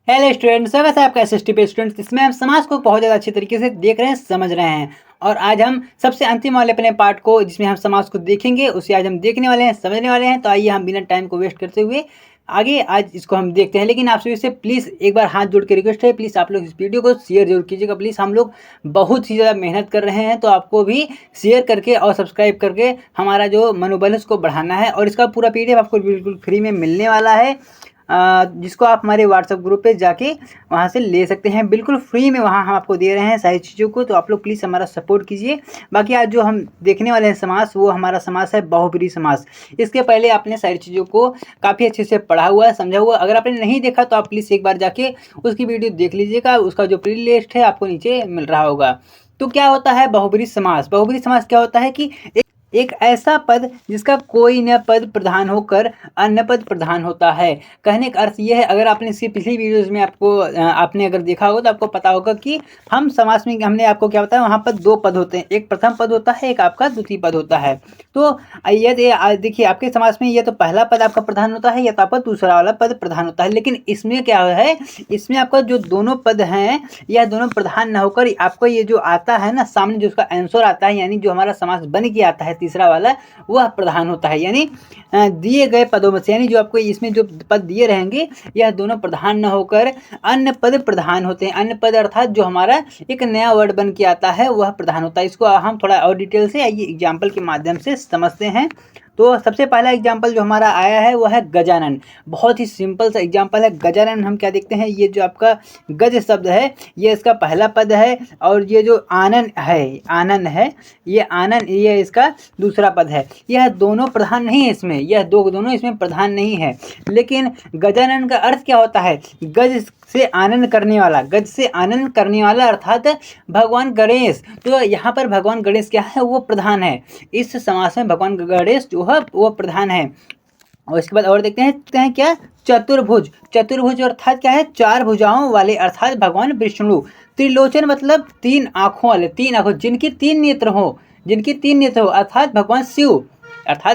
Hello student, स्वागत है आपका एसएसटी पे स्टूडेंट। इसमें हम समाज को बहुत ज़्यादा अच्छी तरीके से देख रहे हैं, समझ रहे हैं। और आज हम सबसे अंतिम वाले अपने पार्ट को, जिसमें हम समाज को देखेंगे, उसे आज हम देखने वाले हैं, समझने वाले हैं। तो आइए हम बिना टाइम को वेस्ट करते हुए आगे आज इसको हम देखते हैं। लेकिन आप सभी से प्लीज़ एक बार हाथ जोड़ के रिक्वेस्ट है, प्लीज़ आप लोग इस वीडियो को शेयर जरूर कीजिएगा। प्लीज़ हम लोग बहुत ही ज़्यादा मेहनत कर रहे हैं, तो आपको भी शेयर करके और सब्सक्राइब करके हमारा जो मनोबल है उसको बढ़ाना है। और इसका पूरा PDF आपको बिल्कुल फ्री में मिलने वाला है, जिसको आप हमारे व्हाट्सएप ग्रुप पे जाके वहाँ से ले सकते हैं। बिल्कुल फ्री में वहाँ हम आपको दे रहे हैं सारी चीज़ों को, तो आप लोग प्लीज़ हमारा सपोर्ट कीजिए। बाकी आज जो हम देखने वाले हैं समास, वो हमारा समास है बहुब्रीहि समास। इसके पहले आपने सारी चीज़ों को काफ़ी अच्छे से पढ़ा हुआ है, समझा हुआ। अगर आपने नहीं देखा तो आप प्लीज़ एक बार जाके उसकी वीडियो देख लीजिएगा। उसका जो प्ले लिस्ट है आपको नीचे मिल रहा होगा। तो क्या होता है बहुब्रीहि समास? बहुब्रीहि समास क्या होता है कि एक ऐसा पद जिसका कोई न पद प्रधान होकर अन्य पद प्रधान होता है। कहने का अर्थ यह है, अगर आपने इसकी पिछली वीडियोस में आपने अगर देखा होगा तो आपको पता होगा कि हम समास में हमने आपको क्या बताया, वहाँ पर दो पद होते हैं। एक प्रथम पद होता है, एक आपका द्वितीय पद होता है। तो ये देखिए, आपके समास में ये तो पहला पद आपका प्रधान होता है, या तो आपका दूसरा वाला पद प्रधान होता है। लेकिन इसमें क्या है, इसमें आपका जो दोनों पद हैं यह दोनों प्रधान न होकर आपको ये जो आता है ना सामने, जो उसका आंसर आता है, यानी जो हमारा समास बन के आता है तीसरा वाला, वह प्रधान होता है। यानी दिए गए पदों में से, यानी जो आपको इसमें जो पद दिए रहेंगे यह दोनों प्रधान न होकर अन्य पद प्रधान होते हैं। अन्य पद अर्थात जो हमारा एक नया वर्ड बन के आता है वह प्रधान होता है। इसको हम थोड़ा और डिटेल से आइए एग्जाम्पल के माध्यम से समझते हैं। तो सबसे पहला एग्जाम्पल जो हमारा आया है वो है गजानन। बहुत ही सिंपल सा एग्जाम्पल है गजानन। हम क्या देखते हैं, ये जो आपका गज शब्द है ये इसका पहला पद है, और ये जो आनन है ये आनन, ये इसका दूसरा पद है। यह दोनों प्रधान नहीं है इसमें, यह दोनों इसमें प्रधान नहीं है। लेकिन गजानन का अर्थ क्या होता है? गज से आनंद करने वाला, गज से आनंद करने वाला अर्थात भगवान गणेश। तो यहाँ पर भगवान गणेश क्या है, वो प्रधान है। इस समास में भगवान गणेश जो है वो प्रधान है। और इसके बाद और देखते हैं क्या, चतुर्भुज। चतुर्भुज अर्थात क्या है, चार भुजाओं वाले, अर्थात भगवान विष्णु। त्रिलोचन मतलब तीन आँखों वाले, तीन आँखों, जिनकी तीन नेत्र हो, अर्थात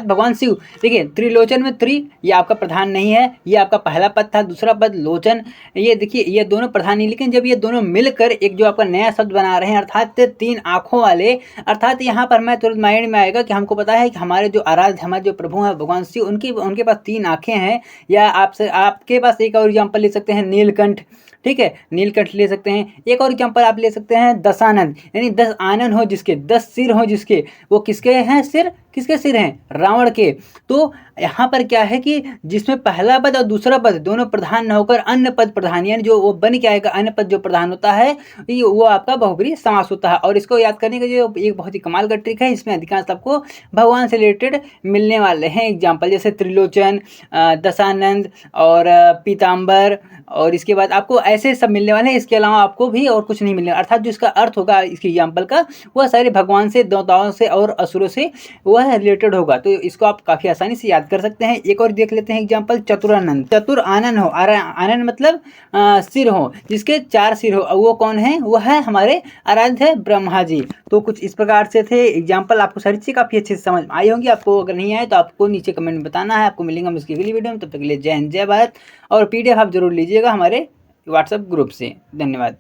भगवान शिव। देखिए, त्रिलोचन में त्रि, ये आपका प्रधान नहीं है, ये आपका पहला पद था। दूसरा पद लोचन, ये देखिए ये दोनों प्रधान नहीं। लेकिन जब ये दोनों मिलकर एक जो आपका नया शब्द बना रहे हैं, अर्थात तीन आँखों वाले, अर्थात यहाँ पर मैं तुरंत माइंड में आएगा कि हमको पता है कि हमारे जो आराध्य, हमारे जो प्रभु हैं भगवान शिव, उनके पास तीन आँखें हैं। या आपके पास एक और एग्जाम्पल ले सकते हैं, नीलकंठ। ठीक है, नीलकंठ ले सकते हैं। एक और एग्जाम्पल आप ले सकते हैं, दशानन, यानी 10 आनन हो जिसके, 10 सिर हो जिसके। वो किसके हैं सिर? किसके सिर हैं? रावण के। तो यहाँ पर क्या है कि जिसमें पहला पद और दूसरा पद दोनों प्रधान न होकर अन्य पद प्रधान, यानी जो वो बन के आएगा अन्य पद जो प्रधान होता है, वो आपका बहुब्रीहि समास होता है। और इसको याद करने का जो एक बहुत ही कमाल का ट्रिक है, इसमें अधिकांश आपको भगवान से रिलेटेड मिलने वाले हैं एग्जाम्पल, जैसे त्रिलोचन, दशानंद और पीताम्बर, और इसके बाद आपको ऐसे सब मिलने वाले हैं। इसके अलावा आपको भी और कुछ नहीं मिलने, अर्थात जो इसका अर्थ होगा इसके एग्जाम्पल का, वह सारे भगवान से, देवताओं से और असुरों से वह रिलेटेड होगा। तो इसको आप काफ़ी आसानी से याद कर सकते हैं। एक और देख लेते हैं एग्जाम्पल, चतुरानंद। चतुर आनन हो, आनन मतलब सिर हो, जिसके 4 सिर हो, वो कौन है? वो है हमारे आराध्य ब्रह्मा जी। तो कुछ इस प्रकार से थे एग्जाम्पल। आपको सारी चीज़ काफ़ी अच्छे से समझ आई होंगी। आपको अगर नहीं आए तो आपको नीचे कमेंट में बताना है। आपको मिलेंगे हम इसकी अगली वीडियो में। तब तक के लिए जय हिंद, जय भारत। और PDF आप जरूर लीजिएगा हमारे व्हाट्सएप ग्रुप से। धन्यवाद।